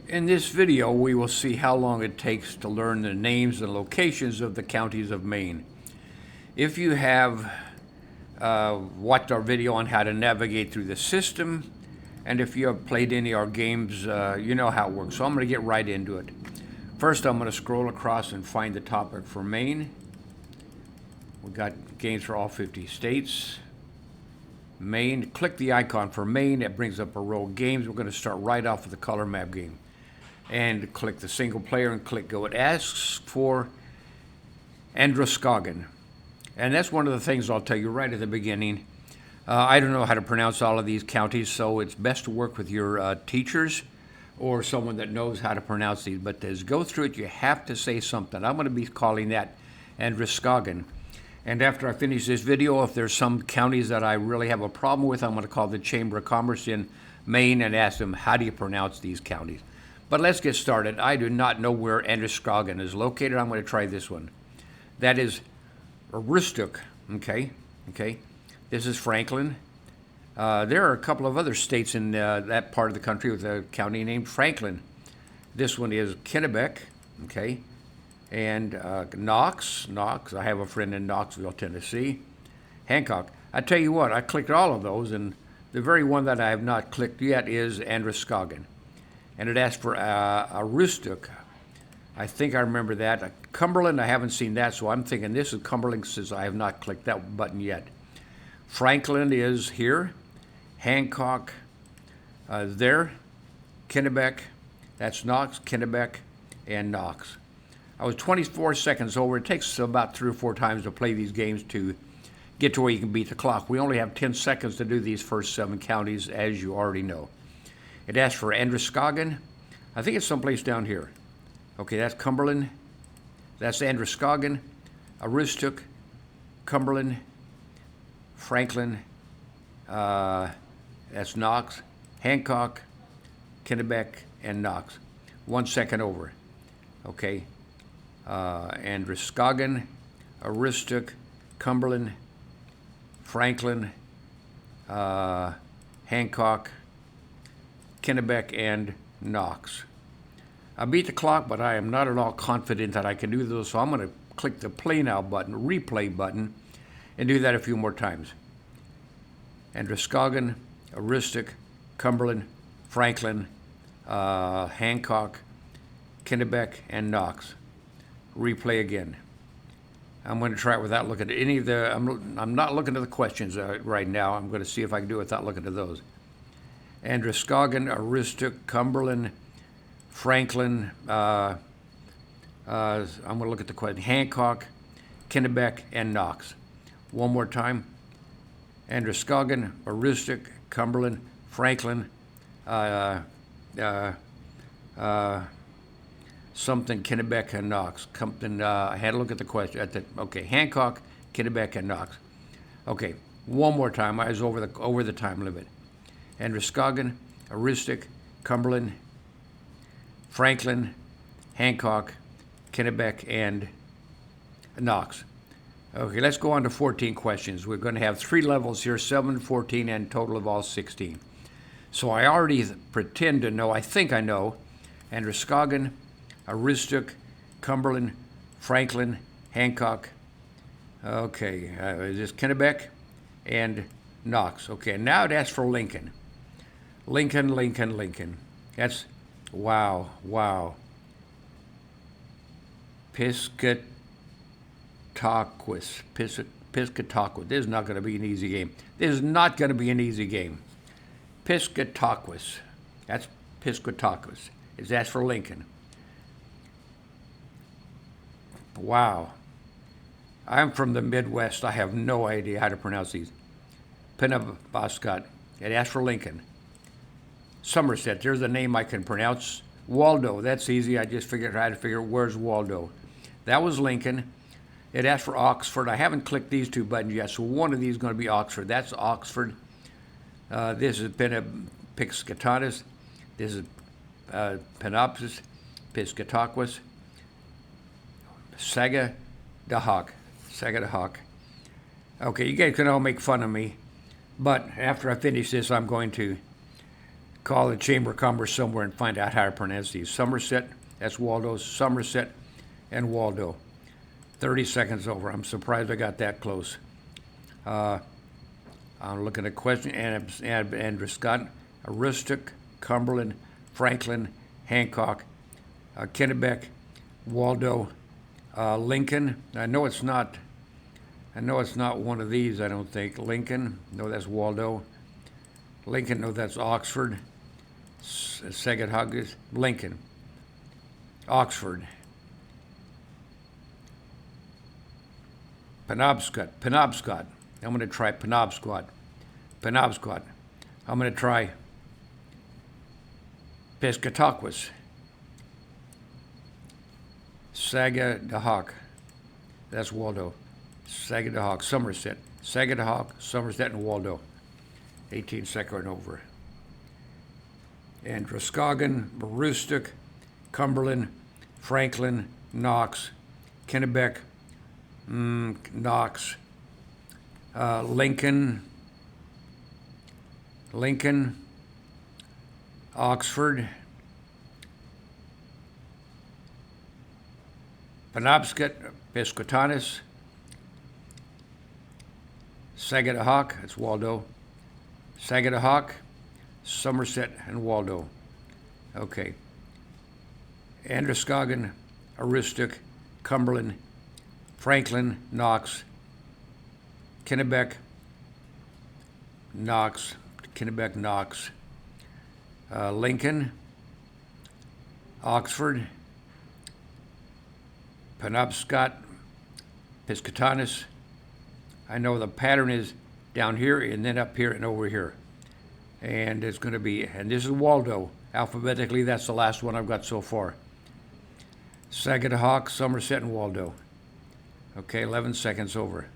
In this video, we will see how long it takes to learn the names and locations of the counties of Maine. If you have watched our video on how to navigate through the system, and if you have played any of our games, you know how it works. So I'm going to get right into it. First, I'm going to scroll across and find the topic for Maine. We've got games for all 50 states. Maine, click the icon for Maine. It brings up a row of games. We're going to start right off with the color map game. And click the single player and click go. It asks for Androscoggin. And that's one of the things I'll tell you right at the beginning. I don't know how to pronounce all of these counties, so it's best to work with your teachers or someone that knows how to pronounce these. But as you go through it, you have to say something. I'm going to be calling that Androscoggin. And after I finish this video, if there's some counties that I really have a problem with, I'm going to call the Chamber of Commerce in Maine and ask them, how do you pronounce these counties? But let's get started. I do not know where Androscoggin is located. I'm going to try this one. That is Aroostook. Okay. This is Franklin. There are a couple of other states in that part of the country with a county named Franklin. This one is Kennebec. Okay. And Knox. I have a friend in Knoxville, Tennessee. Hancock. I tell you what, I clicked all of those, and the very one that I have not clicked yet is Androscoggin. And it asked for Aroostook. I think I remember that. Cumberland, I haven't seen that, so I'm thinking this is Cumberland since I have not clicked that button yet. Franklin is here. Hancock there. Kennebec, that's Knox, Kennebec, and Knox. I was 24 seconds over. It takes about 3 or 4 times to play these games to get to where you can beat the clock. We only have 10 seconds to do these first 7 counties, as you already know. It asks for Androscoggin. I think it's someplace down here. Okay, that's Cumberland. That's Androscoggin, Aroostook, Cumberland, Franklin. That's Knox, Hancock, Kennebec, and Knox. 1 second over. Okay. Androscoggin, Aroostook, Cumberland, Franklin, Hancock, Kennebec, and Knox. I beat the clock, but I am not at all confident that I can do those, so I'm going to click the play now button, replay button, and do that a few more times. Androscoggin, Aroostook, Cumberland, Franklin, Hancock, Kennebec, and Knox. Replay again. I'm going to try it without looking at any of the, I'm not looking at the questions right now. I'm going to see if I can do it without looking at those. Androscoggin, Aroostook, Cumberland, Franklin, I'm going to look at the question, Hancock, Kennebec, and Knox. One more time. Androscoggin, Aroostook, Cumberland, Franklin, something, Kennebec, and Knox. I had to look at the question. Okay, Hancock, Kennebec, and Knox. Okay, one more time. I was over the time limit. Androscoggin, Aroostook, Cumberland, Franklin, Hancock, Kennebec, and Knox. Okay, let's go on to 14 questions. We're going to have 3 levels here, 7, 14, and a total of all 16. So I already pretend to know, I think I know, Androscoggin, Aroostook, Cumberland, Franklin, Hancock. Okay, is this Kennebec and Knox? Okay, now it asks for Lincoln. Lincoln. That's, wow. Piscataquis. Piscataquis. This is not going to be an easy game. Piscataquis. That's Piscataquis. It's asked for Lincoln. Wow. I'm from the Midwest. I have no idea how to pronounce these. Penobscot. It asked for Lincoln. Somerset. There's a name I can pronounce. Waldo. That's easy. I just tried to figure where's Waldo. That was Lincoln. It asked for Oxford. I haven't clicked these 2 buttons yet, so one of these is going to be Oxford. That's Oxford. This is Piscataquis. This is Penobscot. Piscataquis. Sagadahoc. Okay, you guys can all make fun of me, but after I finish this, I'm going to call the Chamber of Commerce somewhere and find out how to pronounce these. Somerset, that's Waldo, Somerset, and Waldo. 30 seconds over. I'm surprised I got that close. I'm looking at question. Androscoggin, Aroostook, Cumberland, Franklin, Hancock, Kennebec, Waldo, Lincoln. I know it's not one of these, I don't think. Lincoln, no, that's Waldo. Lincoln, no, that's Oxford. Sagadahoc, Lincoln. Oxford. Penobscot. I'm going to try Penobscot. I'm going to try Piscataquis. Sagadahoc. That's Waldo. Sagadahoc, Somerset. Sagadahoc, Somerset, and Waldo. 18 seconds over. Androscoggin, Aroostook, Cumberland, Franklin, Knox, Kennebec, Knox, Lincoln, Oxford, Penobscot, Piscataquis, Sagadahoc, that's Waldo, Sagadahoc, Somerset, and Waldo. Okay. Androscoggin, Aroostook, Cumberland, Franklin, Knox, Kennebec, Knox, Lincoln, Oxford, Penobscot, Piscataquis. I know the pattern is down here and then up here and over here. And it's going to be, and this is Waldo. Alphabetically, that's the last one I've got so far. Sagadahoc, Somerset, and Waldo. Okay, 11 seconds over.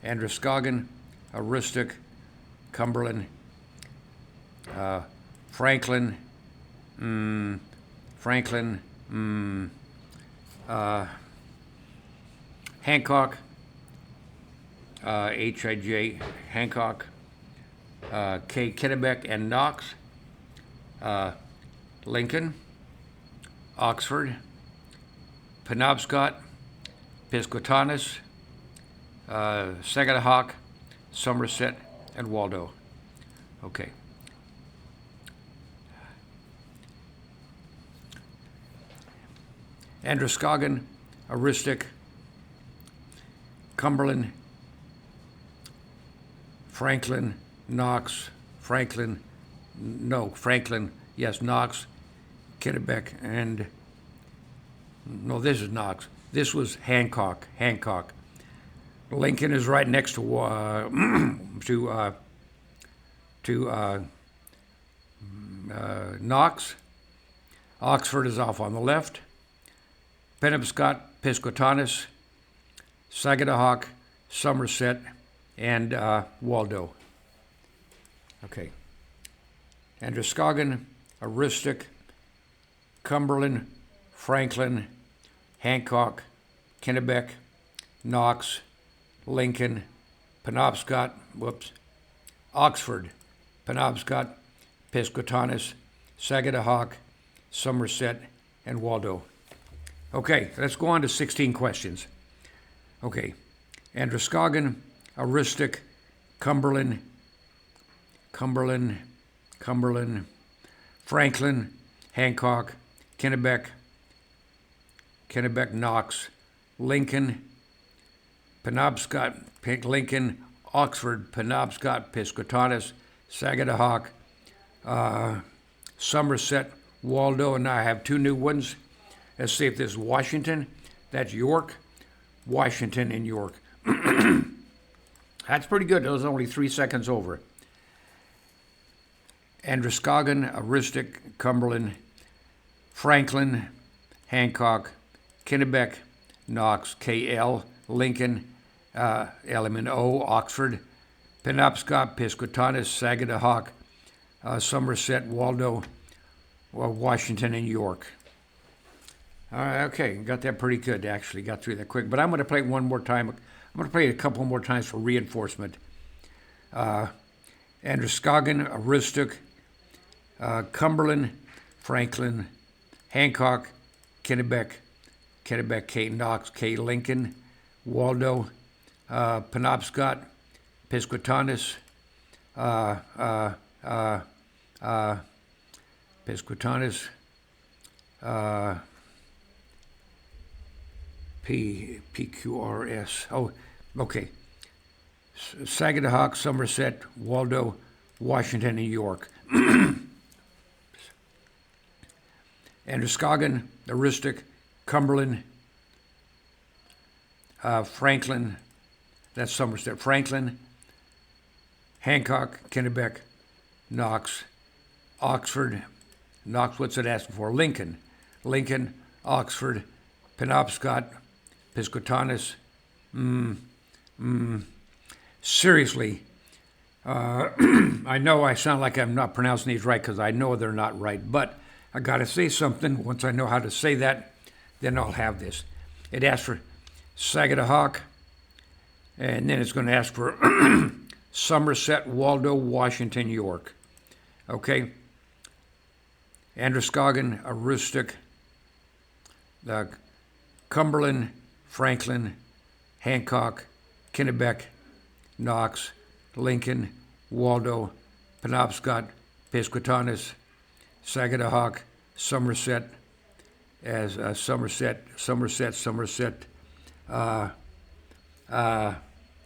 Androscoggin, Aroostook, Cumberland, Franklin, Hancock, H-I-J, Hancock, K. Kennebec, and Knox, Lincoln, Oxford, Penobscot, Piscataquis, Sagadahoc, Somerset, and Waldo. Okay. Androscoggin, Aroostook, Cumberland, Franklin, Knox, yes, Knox, Kennebec, and, no, this is Knox. This was Hancock. Lincoln is right next to Knox. Oxford is off on the left. Penobscot, Piscataquis, Sagadahoc, Somerset, and Waldo. Okay. Androscoggin, Aroostook, Cumberland, Franklin, Hancock, Kennebec, Knox, Lincoln, Penobscot, Oxford, Penobscot, Piscataquis, Sagadahoc, Somerset, and Waldo. Okay, let's go on to 16 questions. Okay, Androscoggin, Aroostook, Cumberland, Franklin, Hancock, Kennebec, Knox, Lincoln, Penobscot, Lincoln, Oxford, Penobscot, Piscataquis, Sagadahoc, Somerset, Waldo, and now I have two new ones. Let's see if this is Washington. That's York, Washington, and York. That's pretty good. Those are only 3 seconds over. Androscoggin, Aroostook, Cumberland, Franklin, Hancock, Kennebec, Knox, KL, Lincoln, LMNO, Oxford, Penobscot, Piscataquis, Sagadahoc, Somerset, Waldo, Washington, and York. All right, okay, got that pretty good, actually. Got through that quick. But I'm going to play it one more time. I'm going to play it a couple more times for reinforcement. Androscoggin, Aroostook, Cumberland, Franklin, Hancock, Kennebec, K. Knox, K. Lincoln, Waldo, Penobscot, Piscataquis, Piscataquis, PQRS. Oh, okay. Sagadahoc, Somerset, Waldo, Washington, and York. Androscoggin, Aroostook, Cumberland, Franklin, that's Somerset, Franklin, Hancock, Kennebec, Knox, Oxford, Knox, what's it asking for? Lincoln, Oxford, Penobscot, Piscataquis. Seriously, I know I sound like I'm not pronouncing these right because I know they're not right, but I got to say something. Once I know how to say that, then I'll have this. It asks for Sagadahoc, and then it's going to ask for Somerset, Waldo, Washington, York. Okay? Androscoggin, Aroostook, Cumberland, Franklin, Hancock, Kennebec, Knox, Lincoln, Waldo, Penobscot, Piscataquis, Sagadahoc, Somerset, as Somerset,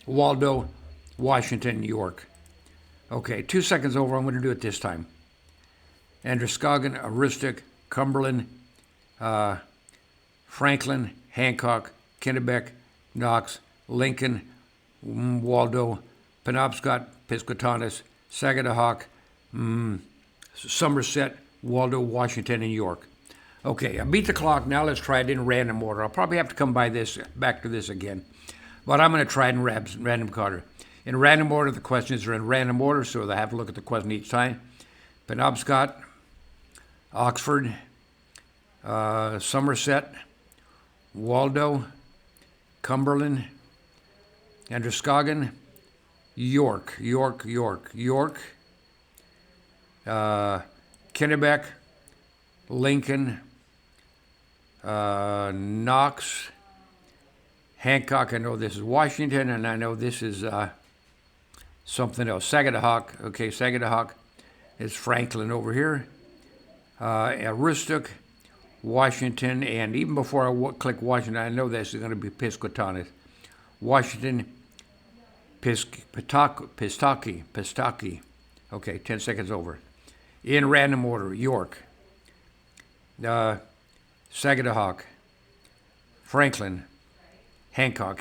Waldo, Washington, York. Okay, 2 seconds over. I'm going to do it this time. Androscoggin, Aroostook, Cumberland, Franklin, Hancock, Kennebec, Knox, Lincoln, Waldo, Penobscot, Piscataquis, Sagadahoc, Somerset, Waldo, Washington, and York. Okay, I beat the clock. Now let's try it in random order. I'll probably have to come back to this again. But I'm going to try it in random order. In random order, the questions are in random order, so I have to look at the question each time. Penobscot, Oxford, Somerset, Waldo, Cumberland, Androscoggin, York, Kennebec, Lincoln, Knox, Hancock, I know this is Washington, and I know this is something else. Sagadahoc, okay, Sagadahoc is Franklin over here. Aroostook, Washington, and even before I click Washington, I know this is going to be Piscataquis. Washington, Pistaki. Okay, 10 seconds over. In random order, York, Sagadahoc, Franklin, Hancock,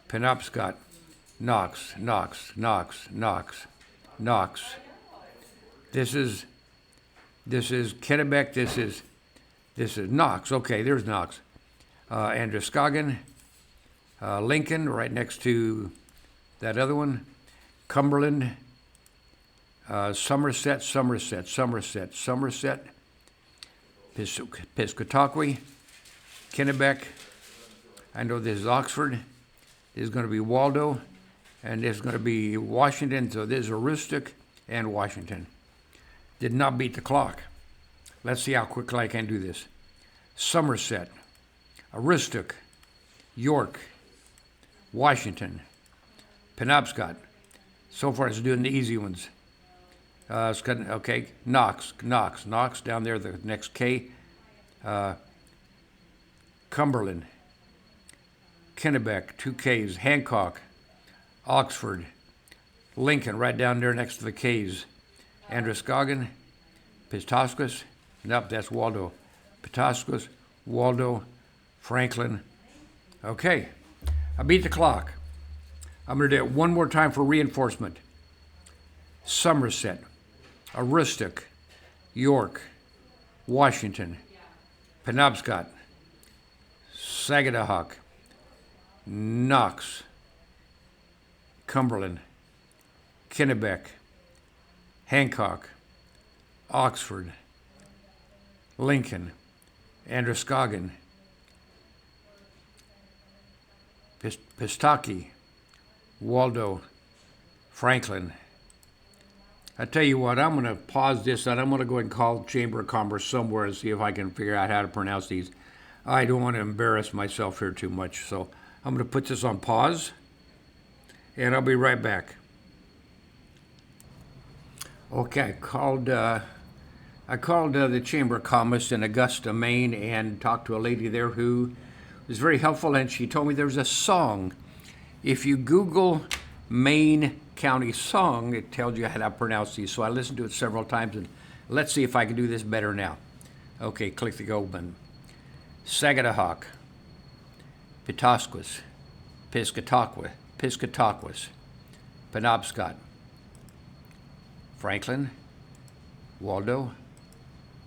Penobscot, Knox. This is Kennebec. This is Knox. Okay, there's Knox. Androscoggin, Lincoln, right next to that other one. Cumberland, Somerset, Piscataquis, Kennebec. I know this is Oxford. This is going to be Waldo, and this is going to be Washington. So this is Aroostook and Washington. Did not beat the clock. Let's see how quickly I can do this. Somerset, Aroostook, York, Washington, Penobscot. So far, it's doing the easy ones. Okay, Knox, down there, the next K. Cumberland, Kennebec, 2 Ks. Hancock, Oxford, Lincoln, right down there next to the Ks. Androscoggin, Piscataquis. Nope, that's Waldo. Piscataquis, Waldo, Franklin. Okay, I beat the clock. I'm going to do it one more time for reinforcement. Somerset, Aroostook, York, Washington, Penobscot, Sagadahoc, Knox, Cumberland, Kennebec, Hancock, Oxford, Lincoln, Androscoggin, Pistaki, Waldo, Franklin. I tell you what, I'm going to pause this and I'm going to go and call Chamber of Commerce somewhere and see if I can figure out how to pronounce these. I don't want to embarrass myself here too much, so I'm going to put this on pause, and I'll be right back. Okay, I called the Chamber of Commerce in Augusta, Maine, and talked to a lady there who was very helpful, and she told me there's a song. If you Google Maine County song, it tells you how to pronounce these. So I listened to it several times, and let's see if I can do this better now. Okay, click the go button. Sagadahoc, Petoskwas, Piscataquis, Penobscot, Franklin, Waldo,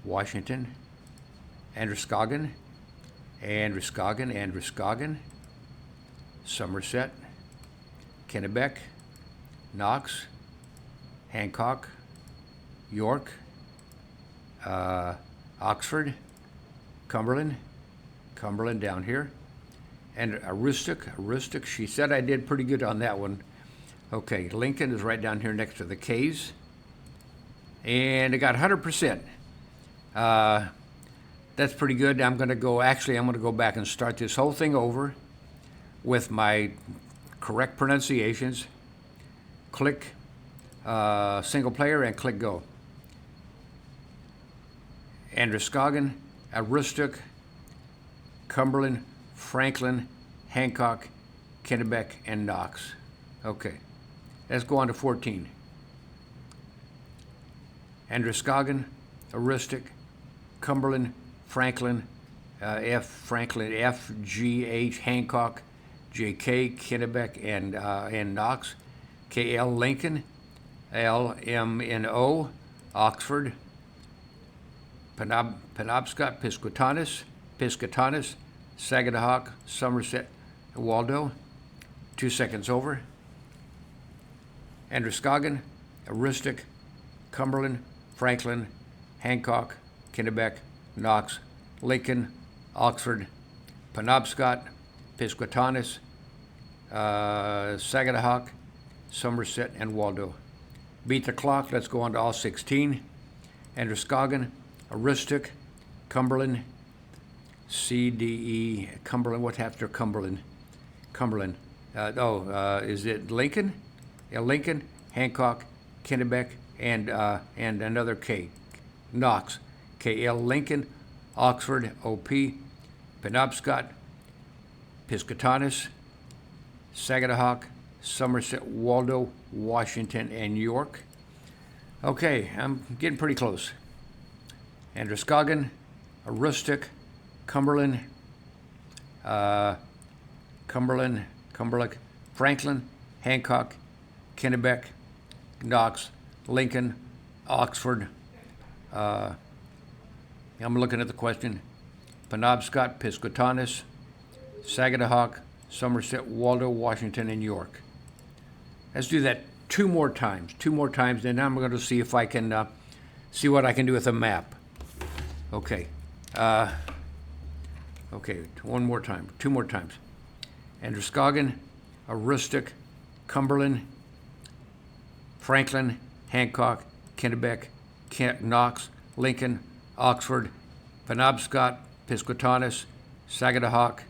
Washington, Androscoggin, Somerset, Kennebec, Knox, Hancock, York, Oxford, Cumberland down here, and Aroostook. She said I did pretty good on that one. Okay, Lincoln is right down here next to the K's, and I got 100%. That's pretty good. I'm going to go back and start this whole thing over with my correct pronunciations. Click single player and click go. Androscoggin, Aroostook, Cumberland, Franklin, Hancock, Kennebec, and Knox. Okay, let's go on to 14. Androscoggin, Aroostook, Cumberland, Franklin, F, G, H, Hancock, J, K, Kennebec, and Knox, K, L, Lincoln, L, M, N, O, Oxford, Penobscot, Piscataquis, Sagadahoc, Somerset, Waldo. 2 seconds over. Androscoggin, Aroostook, Cumberland, Franklin, Hancock, Kennebec, Knox, Lincoln, Oxford, Penobscot, Piscataquis, Sagadahoc, Somerset, and Waldo. Beat the clock. Let's go on to all 16. Androscoggin, Aroostook, Cumberland, Cumberland. What's after Cumberland? Is it Lincoln? Yeah, Lincoln, Hancock, Kennebec, and another K. Knox, KL, Lincoln, Oxford, OP, Penobscot, Piscataquis, Sagadahoc, Somerset, Waldo, Washington, and York. Okay, I'm getting pretty close. Androscoggin, Aroostook, Cumberland, Franklin, Hancock, Kennebec, Knox, Lincoln, Oxford. I'm looking at the question. Penobscot, Piscataquis, Sagadahoc, Somerset, Waldo, Washington, and York. Let's do that two more times. Then I'm going to see if I can see what I can do with a map. Okay. One more time. 2 more times. Androscoggin, Aroostook, Cumberland, Franklin, Hancock, Kennebec, Knox, Lincoln, Oxford, Penobscot, Piscataquis, Sagadahoc,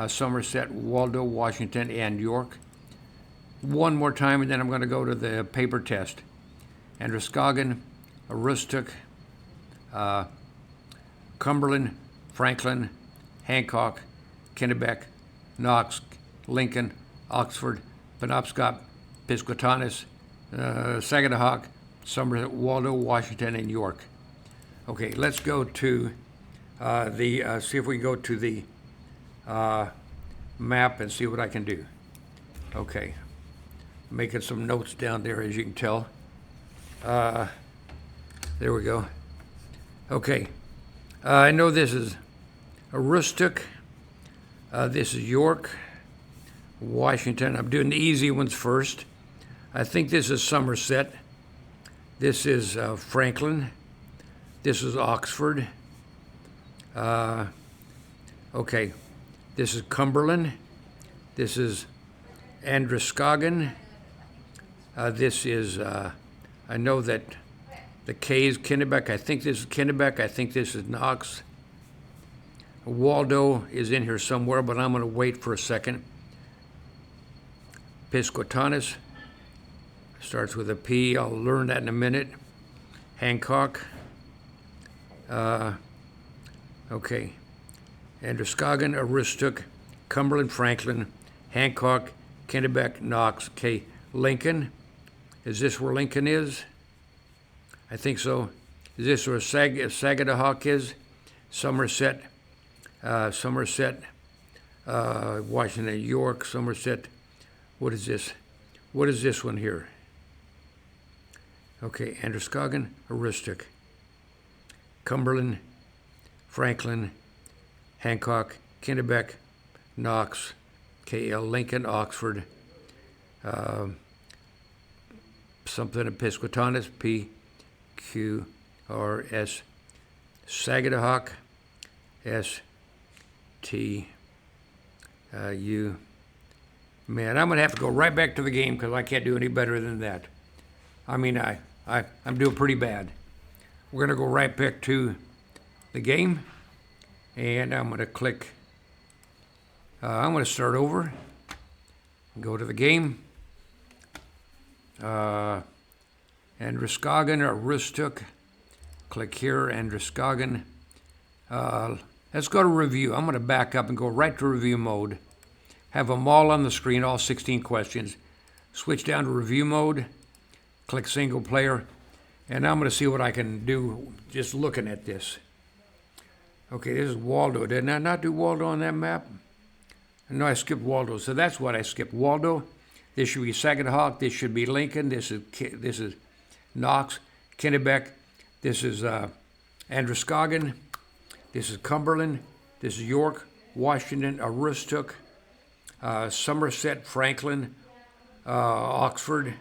Somerset, Waldo, Washington, and York. One more time, and then I'm going to go to the paper test. Androscoggin, Aroostook, Cumberland, Franklin, Hancock, Kennebec, Knox, Lincoln, Oxford, Penobscot, Piscataquis, Sagadahoc, Somerset, Waldo, Washington, and York. Okay, let's go to see if we can go to the map and see what I can do. Okay, making some notes down there, as you can tell. There we go. Okay, I know this is Aroostook. This is York, Washington. I'm doing the easy ones first. I think this is Somerset. This is Franklin. This is Oxford. Okay, this is Cumberland. This is Androscoggin. This is, I know that the K is Kennebec. I think this is Kennebec. I think this is Knox. Waldo is in here somewhere, but I'm going to wait for a second. Piscataquis starts with a P. I'll learn that in a minute. Hancock. Okay. Androscoggin, Aroostook, Cumberland, Franklin, Hancock, Kennebec, Knox. Okay. Lincoln. Is this where Lincoln is? I think so. Is this where Sagadahoc is? Somerset. Washington, York, Somerset. What is this? What is this one here? Okay, Androscoggin, Aroostook, Cumberland, Franklin, Hancock, Kennebec, Knox, KL, Lincoln, Oxford, something in Piscataquis, PQRS, Sagadahoc, STU. Man, I'm going to have to go right back to the game because I can't do any better than that. I mean, I'm doing pretty bad. We're going to go right back to the game, and I'm going to click. I'm going to start over. Go to the game. Androscoggin, Aroostook. Click here, Androscoggin. Let's go to review. I'm going to back up and go right to review mode. Have them all on the screen, all 16 questions. Switch down to review mode. Click single player. And I'm going to see what I can do just looking at this. Okay, this is Waldo. Didn't I not do Waldo on that map? No, I skipped Waldo. So that's what I skipped. Waldo. This should be Sagadahoc. This should be Lincoln. This is Knox. Kennebec. This is Androscoggin. This is Cumberland. This is York, Washington, Aroostook, Somerset, Franklin, Oxford.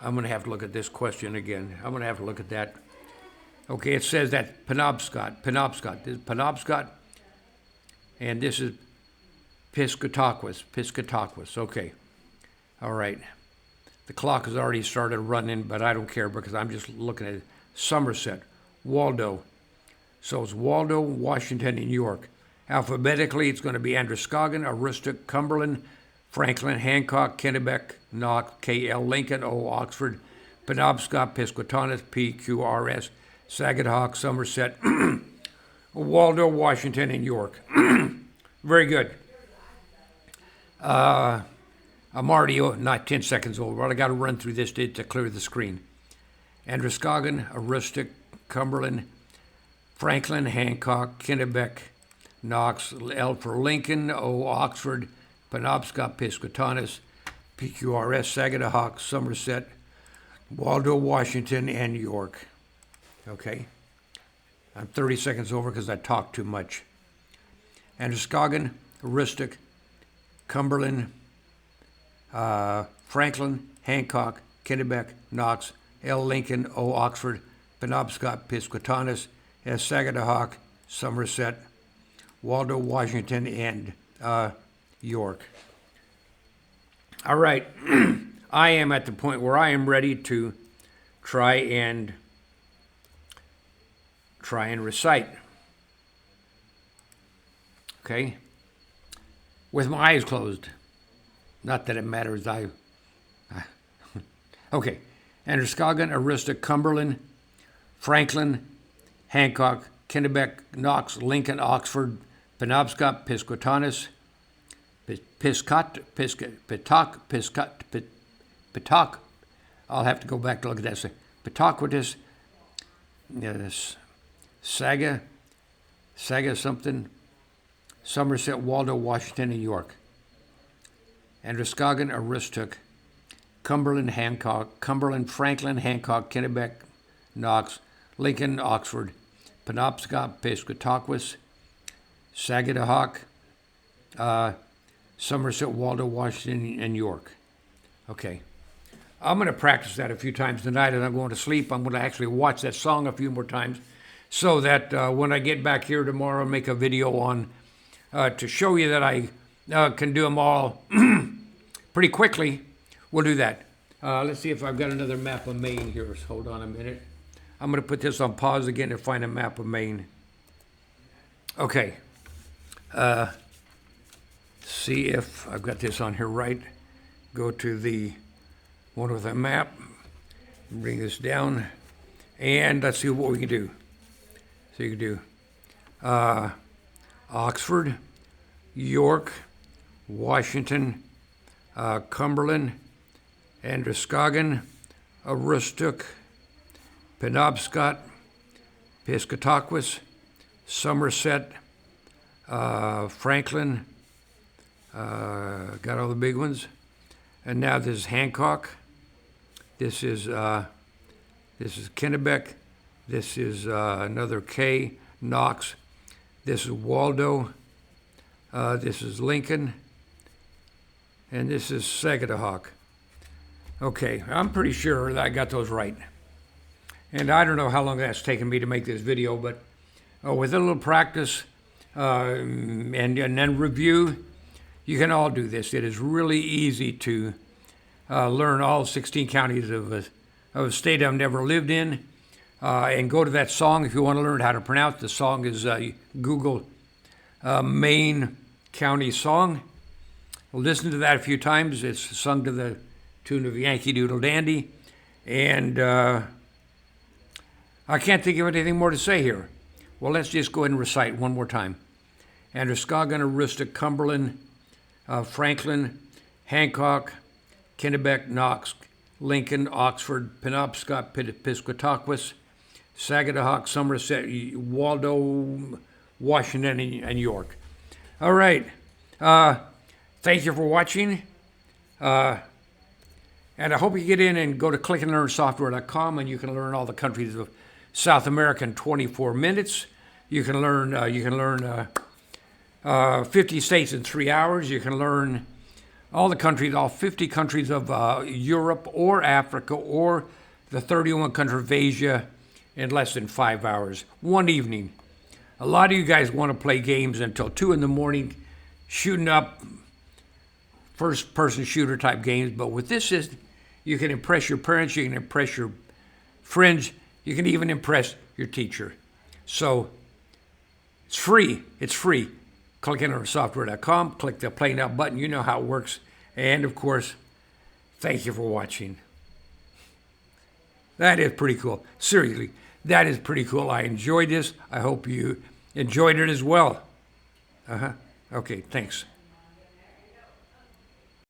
I'm going to have to look at this question again. I'm going to have to look at that. Okay, it says that Penobscot. This is Penobscot. And this is Piscataquis. Okay. All right. The clock has already started running, but I don't care because I'm just looking at Somerset, Waldo. So it's Waldo, Washington, and York. Alphabetically, it's going to be Androscoggin, Aroostook, Cumberland, Franklin, Hancock, Kennebec, Knox, KL, Lincoln, O, Oxford, Penobscot, Piscataquis, PQRS, Sagadahoc, Somerset, Waldo, Washington, and York. Very good. I'm already not 10 seconds over, but I got to run through this to clear the screen. Androscoggin, Aroostook, Cumberland, Franklin, Hancock, Kennebec, Knox, L for Lincoln, O, Oxford, Penobscot, Piscataquis, PQRS, Sagadahoc, Somerset, Waldo, Washington, and York. Okay. I'm 30 seconds over because I talked too much. Androscoggin, Aroostook, Cumberland, Franklin, Hancock, Kennebec, Knox, L, Lincoln, O, Oxford, Penobscot, Piscataquis, S, Sagadahoc, Somerset, Waldo, Washington, and York. All right. I am at the point where I am ready to try and recite. Okay? With my eyes closed. Not that it matters. Okay. Androscoggin, Aroostook, Cumberland, Franklin, Hancock, Kennebec, Knox, Lincoln, Oxford, Penobscot, Piscataquis, I'll have to go back to look at that. Piscataquis, yes, Saga something, Somerset, Waldo, Washington, and York. Androscoggin, Aroostook, Cumberland, Franklin, Hancock, Kennebec, Knox, Lincoln, Oxford, Penobscot, Piscataquis, Sagadahoc, Somerset, Waldo, Washington, and York. Okay. I'm going to practice that a few times tonight, and I'm going to sleep. I'm going to actually watch that song a few more times so that when I get back here tomorrow and make a video on to show you that I can do them all pretty quickly, we'll do that. Let's see if I've got another map of Maine here. Hold on a minute. I'm going to put this on pause again to find a map of Maine. Okay. See if I've got this on here right. Go to the one with a map. Bring this down. And let's see what we can do. So you can do Oxford, York, Washington, Cumberland, Androscoggin, Aroostook, Penobscot, Piscataquis, Somerset, Franklin, got all the big ones. And now this is Hancock. This is Kennebec. This is another K, Knox. This is Waldo. This is Lincoln. And this is Sagadahoc. Okay, I'm pretty sure that I got those right. And I don't know how long that's taken me to make this video, but with a little practice and then review, you can all do this. It is really easy to learn all 16 counties of a state I've never lived in. And go to that song if you want to learn how to pronounce. The song is Google Maine County Song. Listen to that a few times. It's sung to the tune of Yankee Doodle Dandy. And I can't think of anything more to say here. Well, let's just go ahead and recite one more time. Androscoggin, Aroostook, Cumberland, Franklin, Hancock, Kennebec, Knox, Lincoln, Oxford, Penobscot, Piscataquis, Sagadahoc, Somerset, Waldo, Washington, and York. All right. Thank you for watching. And I hope you get in and go to clickandlearnsoftware.com and you can learn all the countries of South America in 24 minutes. You can learn 50 states in 3 hours. You can learn all the countries, all 50 countries of Europe or Africa or the 31 countries of Asia in less than 5 hours. One evening. A lot of you guys want to play games until 2 in the morning, shooting up first-person shooter type games. But with this system, you can impress your parents, you can impress your friends, you can even impress your teacher. So it's free. It's free. Click on software.com, click the Play Now button. You know how it works. And, of course, thank you for watching. That is pretty cool. Seriously, that is pretty cool. I enjoyed this. I hope you enjoyed it as well. Okay, thanks.